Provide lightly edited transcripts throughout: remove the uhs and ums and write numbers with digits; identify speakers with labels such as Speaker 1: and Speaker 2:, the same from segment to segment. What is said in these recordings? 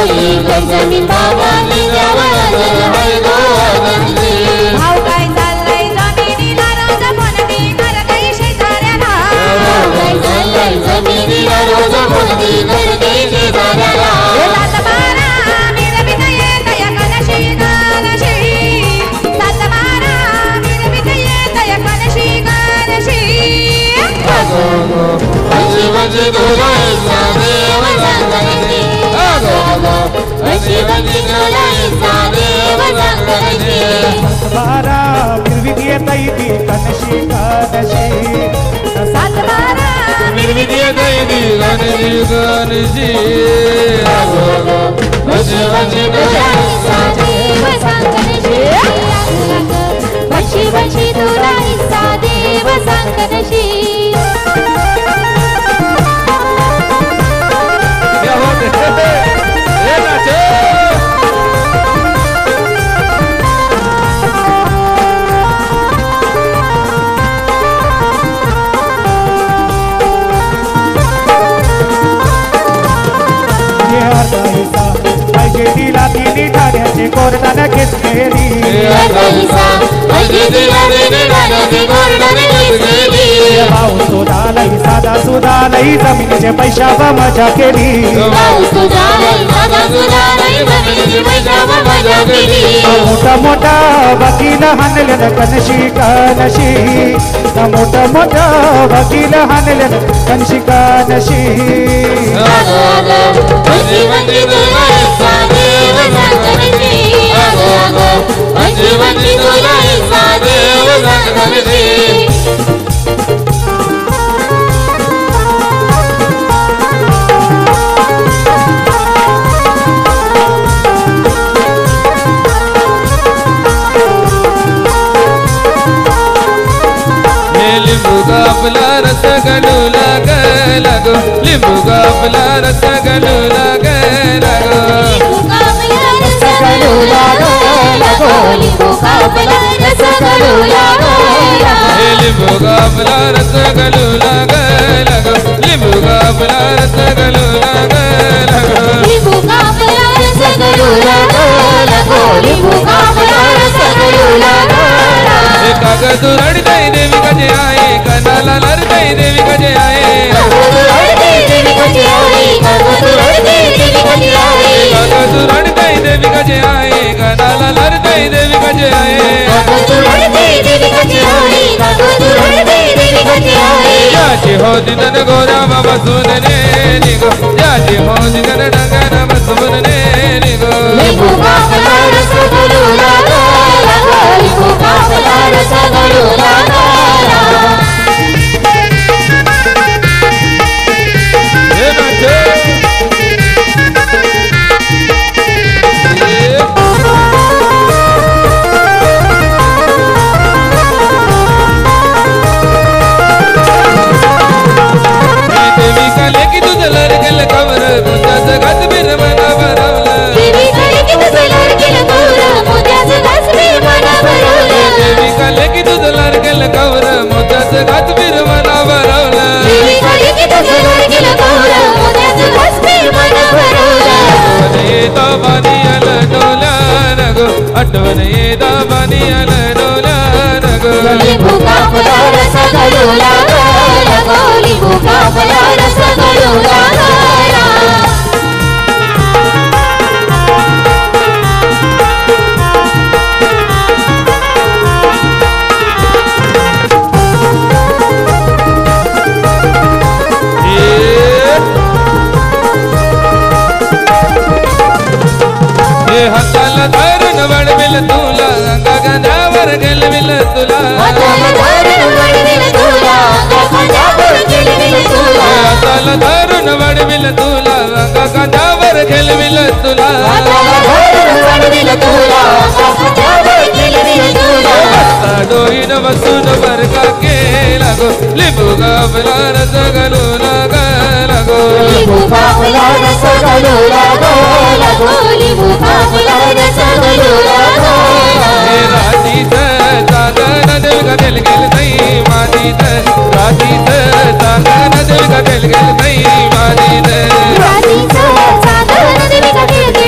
Speaker 1: होई घर जमीन बागानी द्यावा हाय गो आनंदी
Speaker 2: भाव काय चाललंय जमिनीला रोज कोणती करते शेजाऱ्याला
Speaker 1: भाव काय चाललंय जमिनीला रोज कोणती करते शेजाऱ्याला
Speaker 2: सातबारा मिरवित येत कलशी कलशी सातबारा मिरवित येत कलशी कलशी
Speaker 1: अशी म्हणजे तुला देव सांगते अशी म्हणजे तुला देव सांगते
Speaker 3: सातबारा मिरवीत येता येते कनशी कनशी
Speaker 2: सातबारा
Speaker 1: निर्मिती दैवी गणजी गणजी अशी म्हणजे तुला
Speaker 2: देव सांगनशी वशी वशी तुला इसा देव सांगनशी
Speaker 3: तिला तिने ठाण्याचे कोर्टाने घेतलेली भाऊ सुधालई साधा सुधालई जमिनीचे पैशावर मजा केली मोठा मोठा वकील हाणले कनशी कनशी मोठा मोठा वकील हाणले कनशी कनशी
Speaker 4: लिंबू गापला रस गलू लाग लागो लिंबू गापला रस गलू लाग लागो
Speaker 2: लिंबू कापला रस गलू लागो
Speaker 4: लिंबू गापला रस गलू लाग लागो लिंबू गापला रस गलू लाग लागो
Speaker 2: लिंबू कापला रस गलू लागो लिंबू कापला रस गलू लागो
Speaker 4: कागद रडताई देवी कजे आए कनाला लड़ताई देवी कजे आए कागद रडताई देवी कजे आए कनाला लड़ताई देवी कजे आए जाची हो दिनन गोरा बाबा सुनने निगो जाची हो दिनन डंगा नम सुनने निगो
Speaker 2: लिंबू कापला रस गलू लागो लिंबू कापला रस गलू लागो
Speaker 4: आठवण येदा बानी आल डोला नगो
Speaker 2: लिंबू कापला रस गलू लागो लिंबू कापला रस गलू लागो
Speaker 4: हाताला धरून वडविल तुला गगनावर गेलविल तुला
Speaker 2: हाताला धरून वडविल तुला गगनावर गेलविल तुला
Speaker 4: हाताला धरून वडविल तुला गगनावर गेलविल तुला
Speaker 2: हाताला धरून वडविल तुला गगनावर गेलविल तुला
Speaker 4: डोईन बसून बरका केला गो लिंबू कापला रस गलू लागा लागो
Speaker 2: लिंबू कापला रस गलू लागो लिंबू कापला रस गलू लागो
Speaker 4: रातीच चांगन दिल गदेल गेल नाही मातीत रातीच चांगन दिल गदेल गेल नाही मातीत
Speaker 2: रातीच चांगन दिल गदेल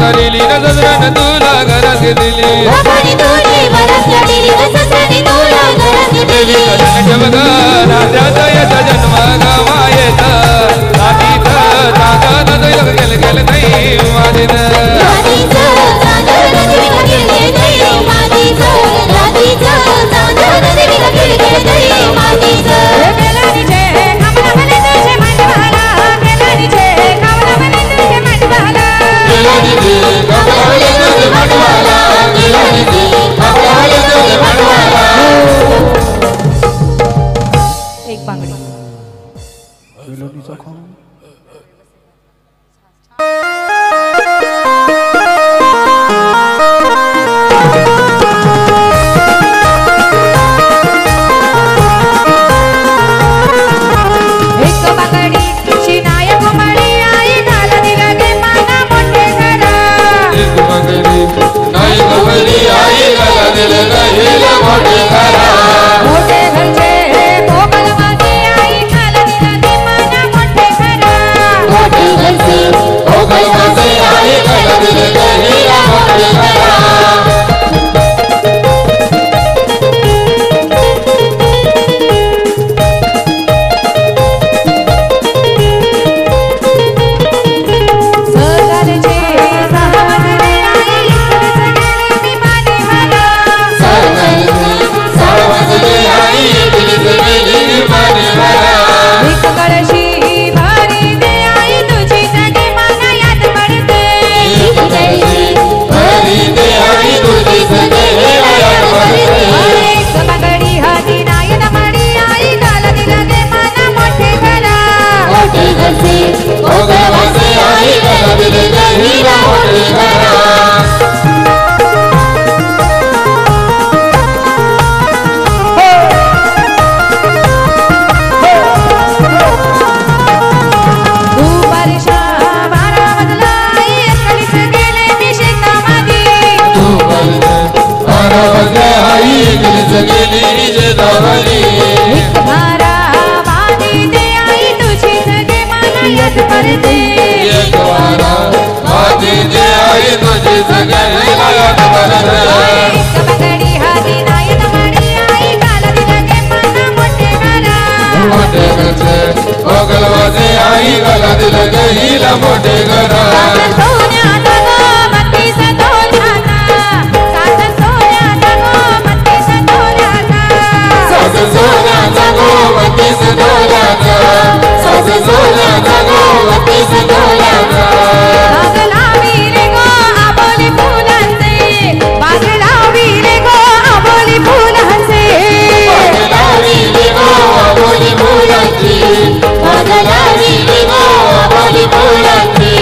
Speaker 4: करीली न ससऱ्यानं तुला घरात दिली
Speaker 2: बाबांनी तुझी वरसला दिली ससऱ्याने तुला घरात दिली
Speaker 4: जमगा राजाचा याचा जन्म गमायेत राणीचं चांदण तुला गेल गेल नाही माझीनं
Speaker 2: राधीचं चांदण देवीला गेले नाही माझीचं राधीचं चांदण देवीला गेले नाही माझीचं
Speaker 5: बेलाडीचे कमला म्हणे तुझे मनवाला बेलाडीचे कमला म्हणे तुझे मनवाला
Speaker 1: गिलाडीचे कमलावले तुझे मनवाला गिलाडीचे कमलावले तुझे मनवाला
Speaker 5: एक बांगडी एक बांगडी शिनाय घुमडी आई घाला दिला गे माना मोठे घरा
Speaker 1: एक मंगली नाही कमली आई गला दिले नाही मोठे घरा
Speaker 5: मोठे घरचे कोमल मागे आई घाला दिला गे माना मोठे घरा
Speaker 2: मोठी घरची
Speaker 1: ओगल वासे आई गला दिले नाही मोठे घरा
Speaker 5: सरकारचे सहावजने आई सगळे मी माने मला
Speaker 1: सावजले आई दिली गेली माने मला
Speaker 5: एक कळशी भारी दे आई तुझी सगळी माना याद पडते
Speaker 2: एक घरची
Speaker 1: हरी दे आई तुझी सगळे याद पडते
Speaker 5: एक बांगडी हाती नायन मडी आई घाला दिला गे माना मोठे घरा
Speaker 2: मोठी घरची
Speaker 1: ओगल वासे आई गला दिले नाही मोठे घरा
Speaker 5: तू वर्षा बारा वाजला एकलीच गेले मी शेतामध्ये
Speaker 1: तू बोलते बारा वाजले आई गिरीच गेली शेतावरी
Speaker 5: एक धारा वादी दे आई तुझी सगळे माना याद पडते
Speaker 1: एक वारा आधी जे आई तुझी सगळे याद पडते
Speaker 5: एक बांगडी हाती नायन मडी आई घाला दिला गे माना मोठे घरा
Speaker 1: मोठे घरचे ओगल वासे आई गला दिले गेला मोठे घरा
Speaker 5: सोन्याचा गो बत्तीस तोल्याचा सासर सोन्याचा गो बत्तीस तोल्याचा
Speaker 1: सासू सोन्याचा गो 32 तोल्याचा सासू सोन्याचा गो 32 तोल्याचा
Speaker 5: बाग लावी रे गो आबोली फुलांचे बाग लावी रे गो आबोली फुलांचे
Speaker 1: बागलावी लेगो बोली फुलांची बागलावी लेगो बोली फुलांची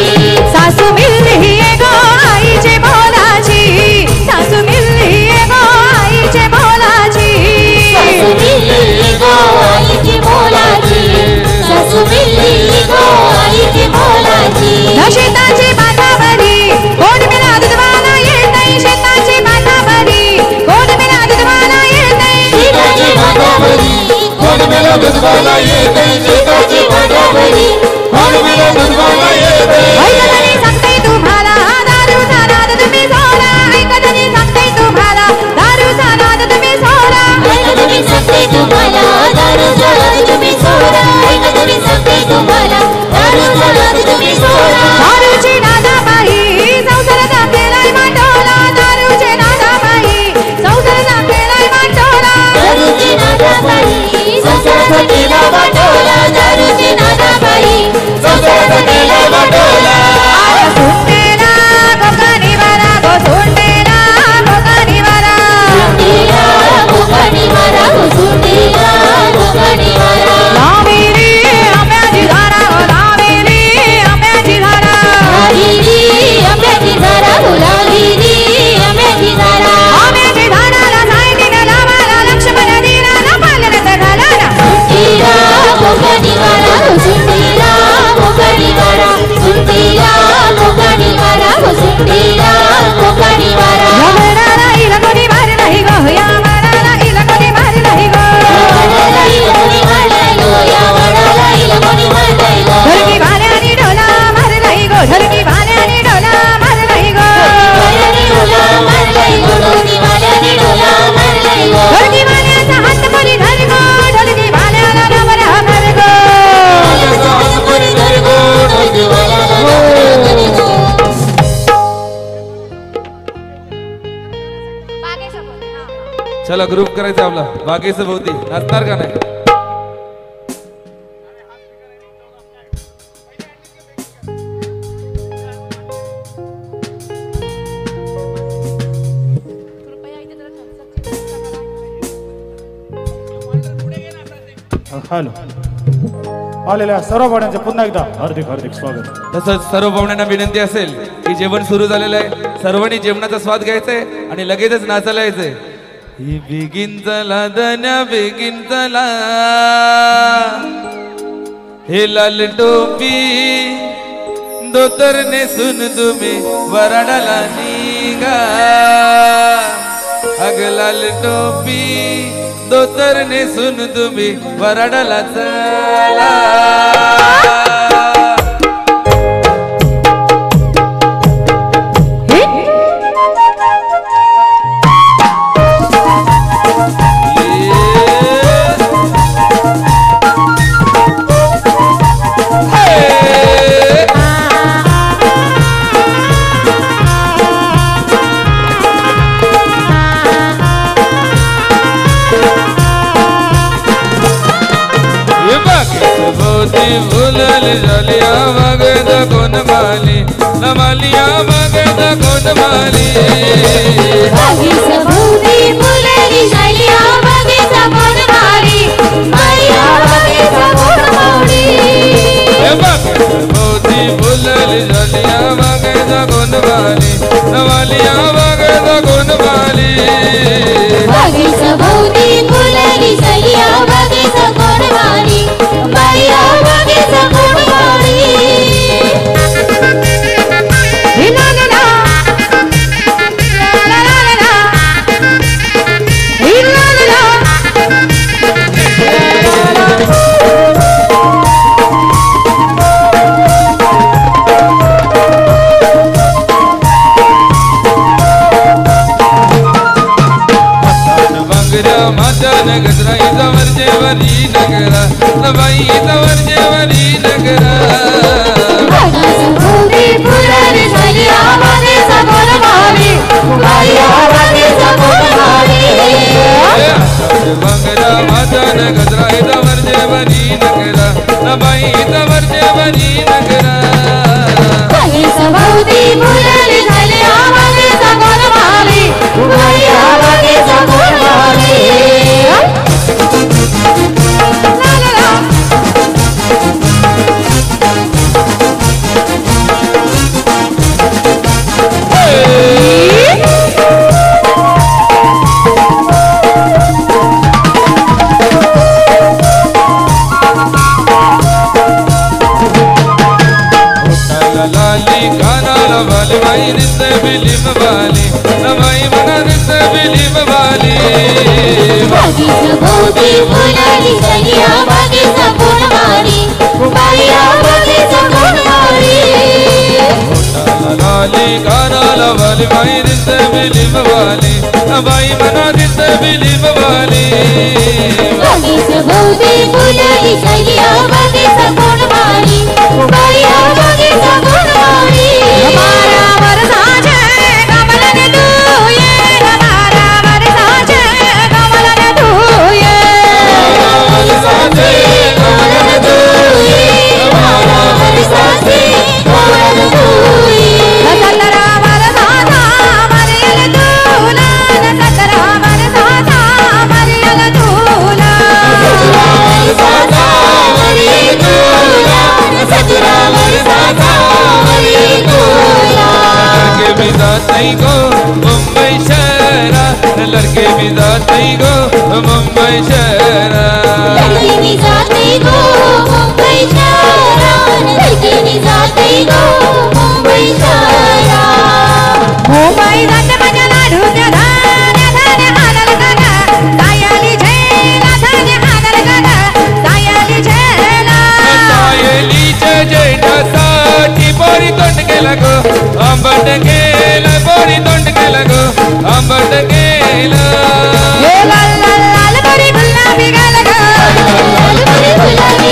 Speaker 4: चला ग्रुप करायचं आपला बागेचं भोवती नाचणार का नाही
Speaker 3: हॅलो आलेल्या सर्व पाहुण्यांचे पुन्हा एकदा हार्दिक हार्दिक स्वागत.
Speaker 4: तसंच सर्व पाहुण्यांना विनंती असेल की जेवण सुरू झालेलं आहे सर्वांनी जेवणाचा स्वाद घ्यायचा आहे आणि लगेचच नाचायला यायचंय. ही बेगीन चला दन्या बेगीन चला हे लाल टोपी दोतर नेसून तुम्ही वराडाला निघा अग लाल टोपी दोतर नेसून तुम्ही वराडाला चला. भुलल झालिया मगद कोण माली नमालिया मगद कोण माली
Speaker 2: बागीच भोवती फुलली झालिया बागीच कोण माली मालिया बागीच कोण मावली
Speaker 4: भोवती भुलल झालिया मगद कोण माली नमालिया मगद कोण माली
Speaker 2: बागीच भोवती फुलली झालिया बागीच कोण माली मालिया बागीच कोण मावली.
Speaker 5: ला ला ला ला ला ला
Speaker 4: माझ्या नगरा इजावर जेवरी नगरा नबाई इजावर जेवरी नगरा
Speaker 2: बागीच भोवती फुलली झालिया बागीच कोण मावली मालिया बागीच कोण मावली.
Speaker 4: बंगरा माझ्या नगरा इजावर जेवरी नगरा नबाई इजावर जेवरी नगरा
Speaker 2: बागीच भोवती फुलली झालिया बागीच कोण मावली मालिया बागीच कोण मावली.
Speaker 4: लाली कानाला वाली बाई रिश्ते बिलीम वाली नबाई मना रिश्ते बिलीम वाली
Speaker 2: बागीच भोवती फुलली झालिया बागीच कोण मावली मालिया बागीच कोण मावली.
Speaker 4: लाली कानाला वाली बाई रिश्ते बिलीम वाली नबाई मना रिश्ते बिलीम वाली
Speaker 2: बागीच भोवती फुलली झालिया बागीच कोण मावली मालिया बागीच कोण मावली.
Speaker 5: हमारा वरसाचे कमलन तूये हमारा वरसाचे कमलन तूये
Speaker 2: वरसाचे कमलन तूये हमारा वरसाचे कमलन तूये.
Speaker 5: सतरा वरसाचा मरियल तुला सतरा वरसाचा मरियल तुला
Speaker 2: वरसाचा मरियल तुला सतरा वरसाचा मरियल तुला.
Speaker 4: लड़के भी जाते गो मुंबई शहरा लड़के भी जाते गो मुंबई शहरा
Speaker 2: लड़की भी जाते गो मुंबई शहरा लड़की भी जाते गो मुंबई शहरा.
Speaker 5: मुंबई जात माझ्या लाडूच्या धान्या धान्या हालल गागा सायाली झेला धान्य हालल गागा सायाली झेला
Speaker 4: सायलीच्या जेठासाठी बोरी तोंड केला गो आंबट गेला बोरी तोंड केला गो आंबट गेला
Speaker 5: लाल लाल लाल बरी गुलाबी गाल ग
Speaker 2: लाल बरी गुलाबी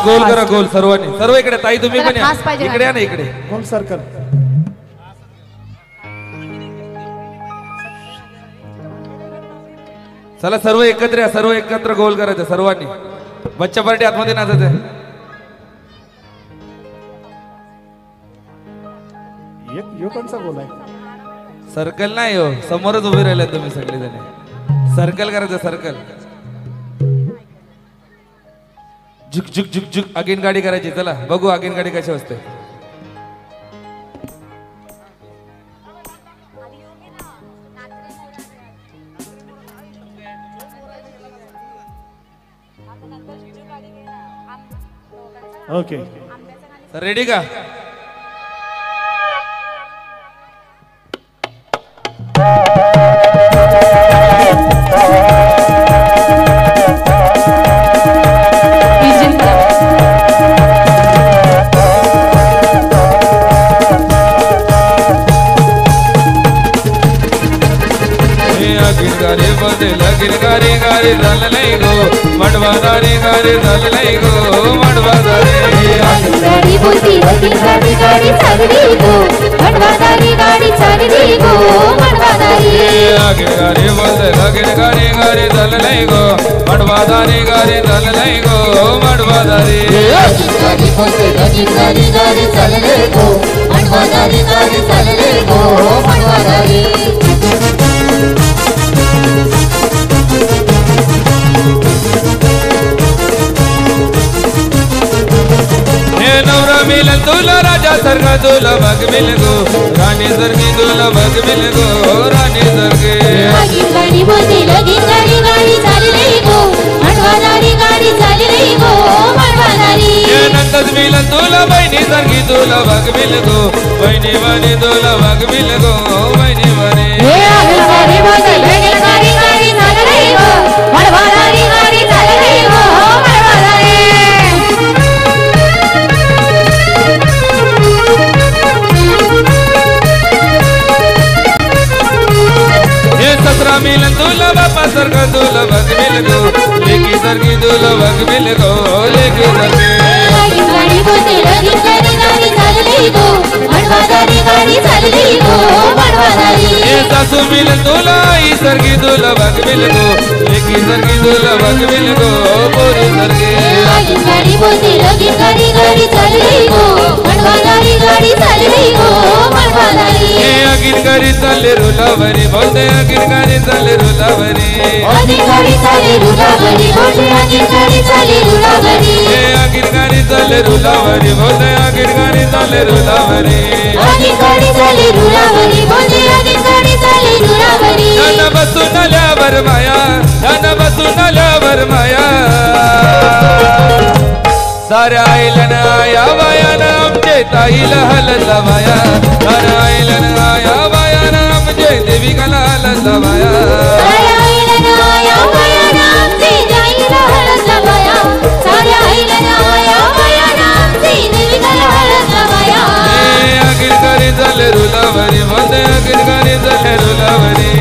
Speaker 4: गोल करा गोल सर्वांनी. सर्व इकडे ताई तुम्ही पण
Speaker 5: खास पाहिजे
Speaker 4: या इकडे या ना इकडे.
Speaker 3: गोल सर्कल.
Speaker 4: चला सर्व एकत्र या. सर्व एकत्र गोल करायचं सर्वांनी. बच्चा पार्टी आतमध्ये नाचायचं.
Speaker 3: कोणचा गोल आहे?
Speaker 4: सर्कल नाही हो समोरच उभे राहिले तुम्ही सगळे जण. सर्कल करायचं सर्कल. झुक झुक झुक झुक आगीन गाडी करायची. चला बघू आगीन गाडी कशी असते.
Speaker 3: ओके
Speaker 4: रेडी का?
Speaker 1: गारी गारी झालंय गो मडवादारी गारी झालंय गो मडवादारी
Speaker 2: गाडी बोलती लगीन गाडी गाडी चालली गो मडवादारी गाडी चालली गो मडवादारी
Speaker 1: आगे गाडी बोलते लगीन गाडी गाडी झालंय गो मडवादारी गाडी झालंय गो मडवादारी
Speaker 2: गाडी बोलते लगीन गाडी गाडी चालली गो मडवादारी गाडी चालली गो मडवादारी
Speaker 1: नवरा मिलन तुला राजा सरगा तुला बघ मिल गो राणी सरगी तुला बघ मिल गो राणी सरगे
Speaker 2: गाडी बोलते लगीन गाडी गाडी चालली गो मडवादारी गाडी चालली गो मडवादारी
Speaker 1: नंतर मिलन तुला बहिणी सरगी तुला बघ मिल गो बहिणी वाणी तुला बघ मिल गो बहिणी वाणी
Speaker 2: गाडी बोलते लगीन गाडी गाडी चालली गो मडवादारी गाडी चालली गो मडवादारी
Speaker 1: ससरा मिलन तुला बापा सरगा तुला बघ मिल गो लेकी सरगी तुला बघ मिल गो लेकी सरगी
Speaker 2: गाडी बोलते लगीन गाडी गाडी चालली गो मडवादारी गाडी चालली गो मडवादारी
Speaker 1: सासू मिलन तुला आई सरगी तुला बघ मिल गो लेकी सरगी तुला बघ मिल गो पोरी सरगी
Speaker 2: गाडी बोलते लगीन गाडी गाडी चालली गो मडवादारी गाडी चालली गो मडवादारी
Speaker 1: अगिन गाडी चालले रुलावरी बोलते अगिन गाडी चालले रुलावरी
Speaker 2: अगिन गाडी चालली रुलावरी बोलते अगिन गाडी चालली रुलावरी
Speaker 1: अगिन गाडी चालले रुलावरी बोलते अगिन गाडी चालले रुलावरी
Speaker 2: अगिन गाडी चालली रुलावरी बोलते अगिन गाडी चालली रुलावरी
Speaker 1: धन बसून आल्यावर माया धन बसून आल्यावर माया साऱ्या आईलन आया बायान आमचे ताईला हलला बाया साऱ्या आईलन आया बायान आमचे देविकाला हलला बाया
Speaker 2: साऱ्या आईलन आया बायान आमचे ताईला हलला बाया साऱ्या आईलन आया बायान आमचे देविकाला हलला बाया
Speaker 1: अगिन गाडी चालले रुलावरी बोलते अगिन गाडी चालले रुलावरी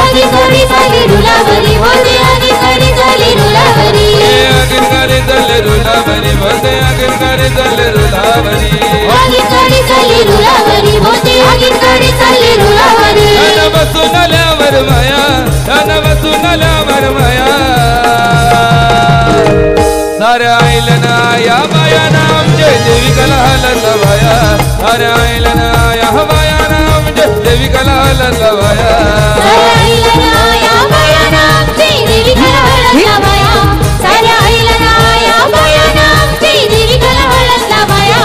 Speaker 2: अगिन गाडी चालली रुलावरी बोलते अगिन गाडी चालली रुलावरी
Speaker 1: अगिन गाडी चालले रुलावरी बोलते अगिन गाडी चालले रुलावरी
Speaker 2: अगिन गाडी चालली रुलावरी बोलते अगिन गाडी चालली रुलावरी
Speaker 1: धन बसून आल्यावर माया धन बसून आल्यावर माया साऱ्या आईलन आया बायान आमचे देविकाला हलला बाया साऱ्या आईलन आया बायान आमचे देविकाला हलला बाया
Speaker 2: साऱ्या आईलन आया बायान आमचे देविकाला हलला बाया साऱ्या आईलन आया बायान आमचे देविकाला हलला बाया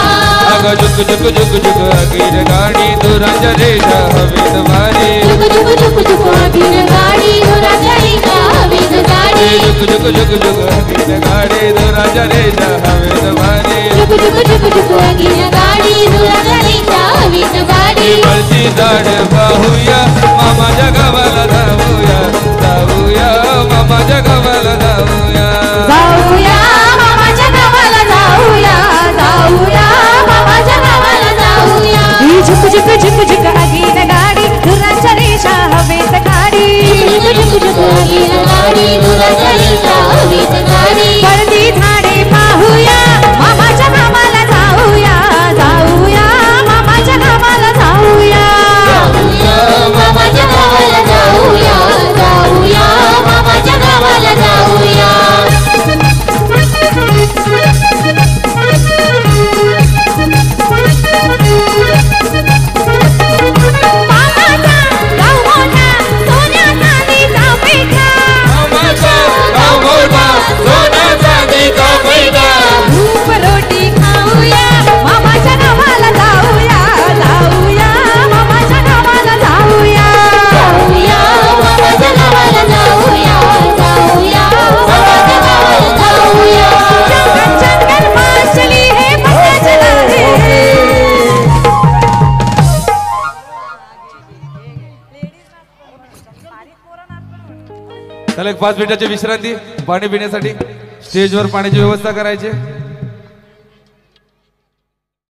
Speaker 1: अगं झुक झुक झुक झुक अगिर गाडी दुरांच्या रेषा हवेत मारी
Speaker 2: झुक झुक झुक झुक अगिर गाडी दुरांच्या रेषा हवेत गाडी
Speaker 1: झुक झुक झुक झुक अगिर गाडी दुरांच्या रेषा हवेत मारी
Speaker 2: झुक झुक झुक झुक अगिर गाडी दुरांच्या रेषा हवेत गाडी
Speaker 1: बळची झाड पाहूया मामाच्या गावाला जाऊया जाऊया मामाच्या गावाला जाऊया
Speaker 2: जाऊया मामाच्या गावाला जाऊया जाऊया मामाच्या गावाला जाऊया
Speaker 5: झुक झुक झुक झुक अगीन गाडी दुरांच्या रेषा हवेत गाडी
Speaker 2: झुक झुक झुक अगिर गाडी दुरांच्या रेषा हवेत गाडी
Speaker 5: पळती झाडे पाहूया
Speaker 4: 5 मिनिटाची विश्रांती पाणी पिण्यासाठी स्टेजवर पाण्याची व्यवस्था करायची.